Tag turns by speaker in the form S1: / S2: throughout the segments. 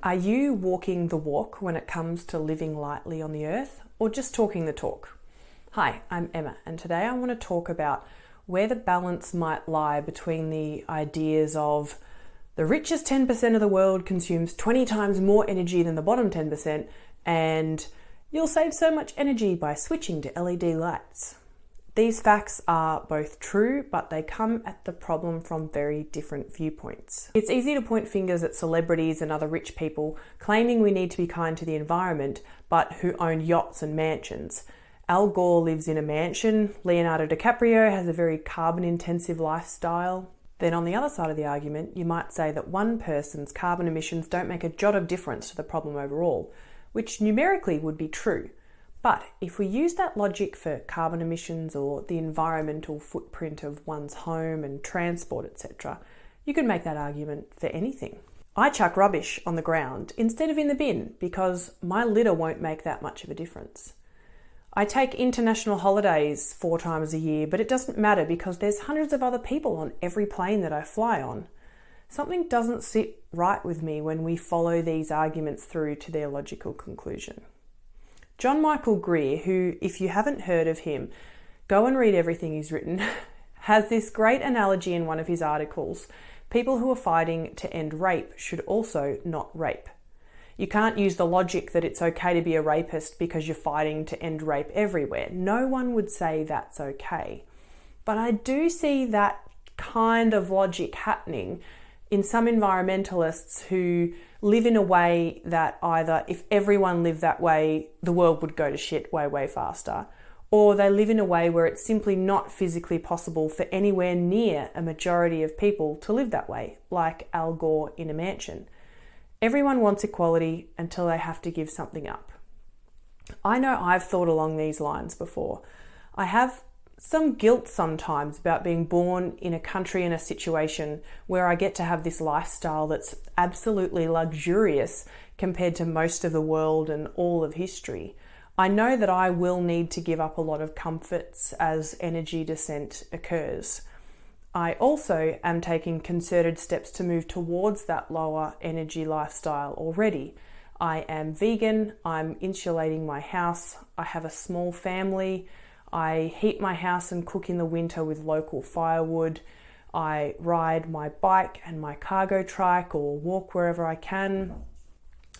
S1: Are you walking the walk when it comes to living lightly on the earth, or just talking the talk? Hi, I'm Emma, and today I want to talk about where the balance might lie between the ideas of the richest 10% of the world consumes 20 times more energy than the bottom 10%, and you'll save so much energy by switching to LED lights. These facts are both true, but they come at the problem from very different viewpoints. It's easy to point fingers at celebrities and other rich people claiming we need to be kind to the environment, but who own yachts and mansions. Al Gore lives in a mansion, Leonardo DiCaprio has a very carbon-intensive lifestyle. Then on the other side of the argument, you might say that one person's carbon emissions don't make a jot of difference to the problem overall, which numerically would be true. But if we use that logic for carbon emissions or the environmental footprint of one's home and transport, etc., you could make that argument for anything. I chuck rubbish on the ground instead of in the bin because my litter won't make that much of a difference. I take international holidays 4 times a year, but it doesn't matter because there's hundreds of other people on every plane that I fly on. Something doesn't sit right with me when we follow these arguments through to their logical conclusion. John Michael Greer, who, if you haven't heard of him, go and read everything he's written, has this great analogy in one of his articles. People who are fighting to end rape should also not rape. You can't use the logic that it's okay to be a rapist because you're fighting to end rape everywhere. No one would say that's okay. But I do see that kind of logic happening in some environmentalists who live in a way that either if everyone lived that way, the world would go to shit way, way faster, or they live in a way where it's simply not physically possible for anywhere near a majority of people to live that way, like Al Gore in a mansion. Everyone wants equality until they have to give something up. I know I've thought along these lines before. I have some guilt sometimes about being born in a country in a situation where I get to have this lifestyle that's absolutely luxurious compared to most of the world and all of history. I know that I will need to give up a lot of comforts as energy descent occurs. I also am taking concerted steps to move towards that lower energy lifestyle already. I am vegan, I'm insulating my house, I have a small family, I heat my house and cook in the winter with local firewood. I ride my bike and my cargo trike or walk wherever I can.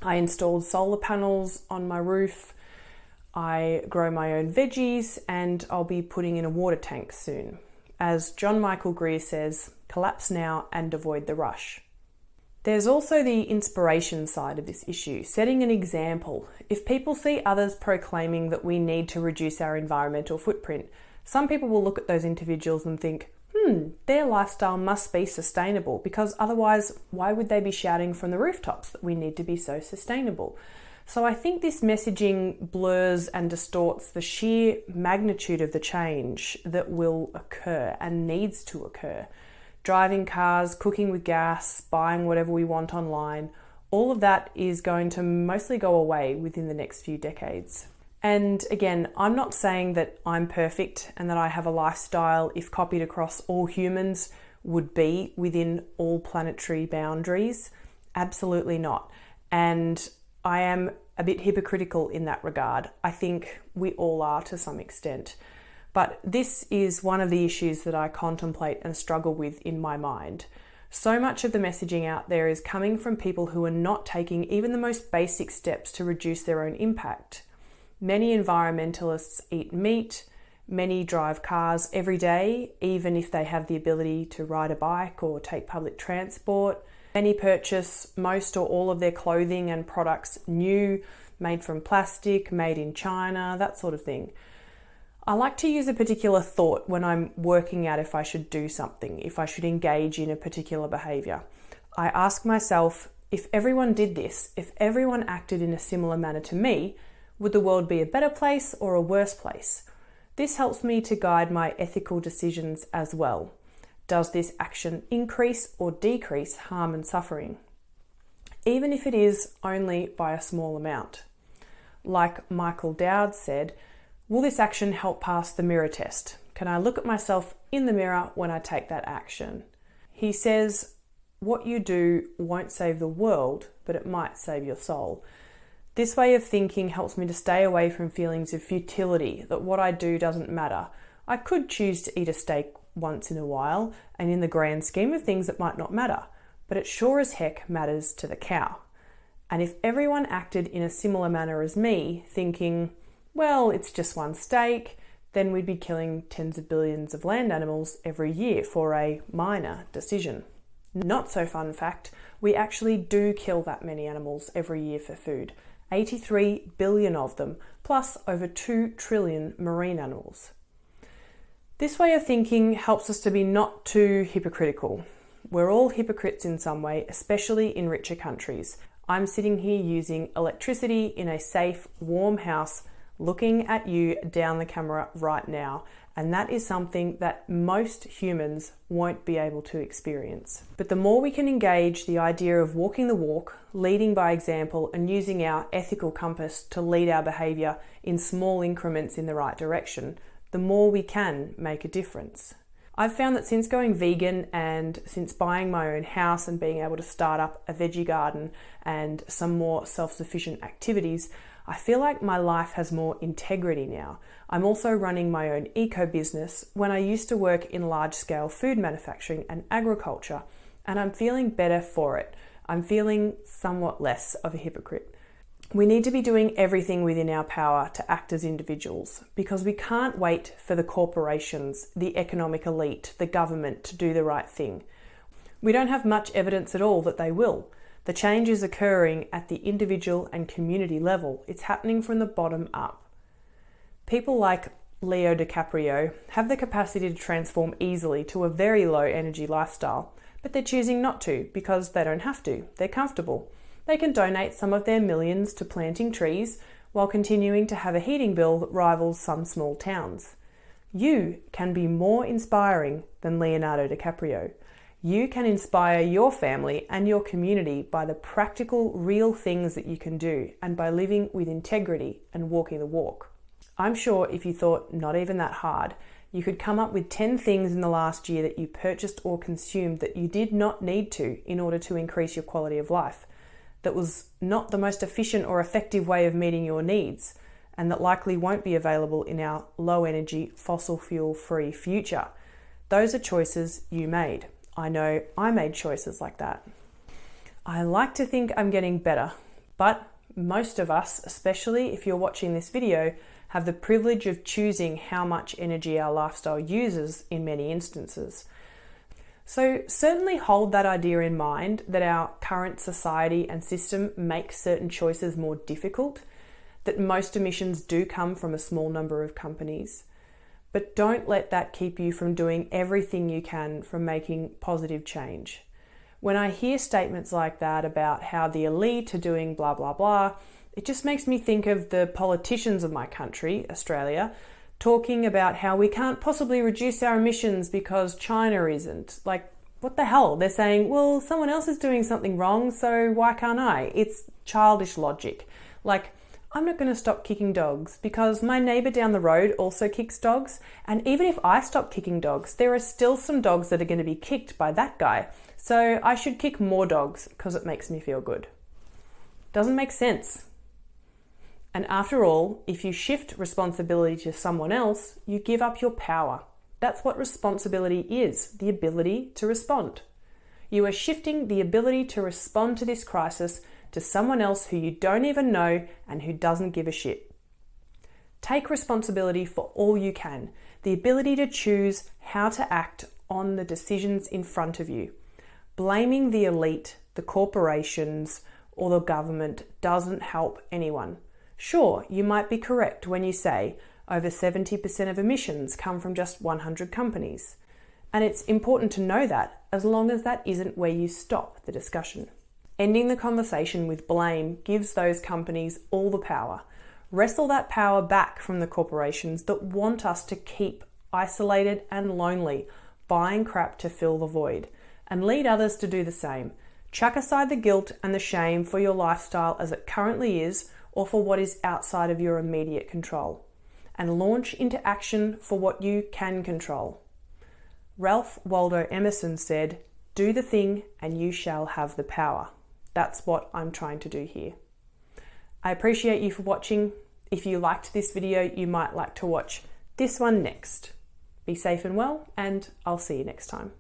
S1: I installed solar panels on my roof. I grow my own veggies and I'll be putting in a water tank soon. As John Michael Greer says, collapse now and avoid the rush. There's also the inspiration side of this issue, setting an example. If people see others proclaiming that we need to reduce our environmental footprint, some people will look at those individuals and think, their lifestyle must be sustainable because otherwise why would they be shouting from the rooftops that we need to be so sustainable? So I think this messaging blurs and distorts the sheer magnitude of the change that will occur and needs to occur. Driving cars, cooking with gas, buying whatever we want online, all of that is going to mostly go away within the next few decades. And again, I'm not saying that I'm perfect and that I have a lifestyle, if copied across all humans, would be within all planetary boundaries. Absolutely not. And I am a bit hypocritical in that regard. I think we all are to some extent. But this is one of the issues that I contemplate and struggle with in my mind. So much of the messaging out there is coming from people who are not taking even the most basic steps to reduce their own impact. Many environmentalists eat meat, many drive cars every day, even if they have the ability to ride a bike or take public transport. Many purchase most or all of their clothing and products new, made from plastic, made in China, that sort of thing. I like to use a particular thought when I'm working out if I should do something, if I should engage in a particular behaviour. I ask myself, if everyone did this, if everyone acted in a similar manner to me, would the world be a better place or a worse place? This helps me to guide my ethical decisions as well. Does this action increase or decrease harm and suffering? Even if it is only by a small amount. Like Michael Dowd said, will this action help pass the mirror test? Can I look at myself in the mirror when I take that action? He says, what you do won't save the world, but it might save your soul. This way of thinking helps me to stay away from feelings of futility, that what I do doesn't matter. I could choose to eat a steak once in a while, and in the grand scheme of things it might not matter, but it sure as heck matters to the cow. And if everyone acted in a similar manner as me, thinking, well, it's just one steak, then we'd be killing tens of billions of land animals every year for a minor decision. Not so fun fact, we actually do kill that many animals every year for food. 83 billion of them, plus over 2 trillion marine animals. This way of thinking helps us to be not too hypocritical. We're all hypocrites in some way, especially in richer countries. I'm sitting here using electricity in a safe, warm house, looking at you down the camera right now, and that is something that most humans won't be able to experience. But the more we can engage the idea of walking the walk, leading by example, and using our ethical compass to lead our behaviour in small increments in the right direction, the more we can make a difference. I've found that since going vegan and since buying my own house and being able to start up a veggie garden and some more self-sufficient activities, I feel like my life has more integrity now. I'm also running my own eco business when I used to work in large-scale food manufacturing and agriculture, and I'm feeling better for it. I'm feeling somewhat less of a hypocrite. We need to be doing everything within our power to act as individuals, because we can't wait for the corporations, the economic elite, the government to do the right thing. We don't have much evidence at all that they will. The change is occurring at the individual and community level. It's happening from the bottom up. People like Leo DiCaprio have the capacity to transform easily to a very low energy lifestyle, but they're choosing not to because they don't have to. They're comfortable. They can donate some of their millions to planting trees while continuing to have a heating bill that rivals some small towns. You can be more inspiring than Leonardo DiCaprio. You can inspire your family and your community by the practical, real things that you can do and by living with integrity and walking the walk. I'm sure if you thought not even that hard, you could come up with 10 things in the last year that you purchased or consumed that you did not need to in order to increase your quality of life, that was not the most efficient or effective way of meeting your needs, and that likely won't be available in our low energy, fossil fuel free future. Those are choices you made. I know I made choices like that. I like to think I'm getting better, but most of us, especially if you're watching this video, have the privilege of choosing how much energy our lifestyle uses in many instances. So certainly hold that idea in mind that our current society and system makes certain choices more difficult, that most emissions do come from a small number of companies. But don't let that keep you from doing everything you can from making positive change. When I hear statements like that about how the elite are doing blah, blah, blah, it just makes me think of the politicians of my country, Australia, talking about how we can't possibly reduce our emissions because China isn't. Like, what the hell? They're saying, well, someone else is doing something wrong, so why can't I? It's childish logic. Like, I'm not going to stop kicking dogs because my neighbour down the road also kicks dogs, and even if I stop kicking dogs, there are still some dogs that are going to be kicked by that guy. So I should kick more dogs because it makes me feel good. Doesn't make sense. And after all, if you shift responsibility to someone else, you give up your power. That's what responsibility is, the ability to respond. You are shifting the ability to respond to this crisis to someone else who you don't even know and who doesn't give a shit. Take responsibility for all you can, the ability to choose how to act on the decisions in front of you. Blaming the elite, the corporations, or the government doesn't help anyone. Sure, you might be correct when you say over 70% of emissions come from just 100 companies. And it's important to know that, as long as that isn't where you stop the discussion. Ending the conversation with blame gives those companies all the power. Wrestle that power back from the corporations that want us to keep isolated and lonely, buying crap to fill the void, and lead others to do the same. Chuck aside the guilt and the shame for your lifestyle as it currently is, or for what is outside of your immediate control, and launch into action for what you can control. Ralph Waldo Emerson said, Do the thing and you shall have the power. That's what I'm trying to do here. I appreciate you for watching. If you liked this video, you might like to watch this one next. Be safe and well, and I'll see you next time.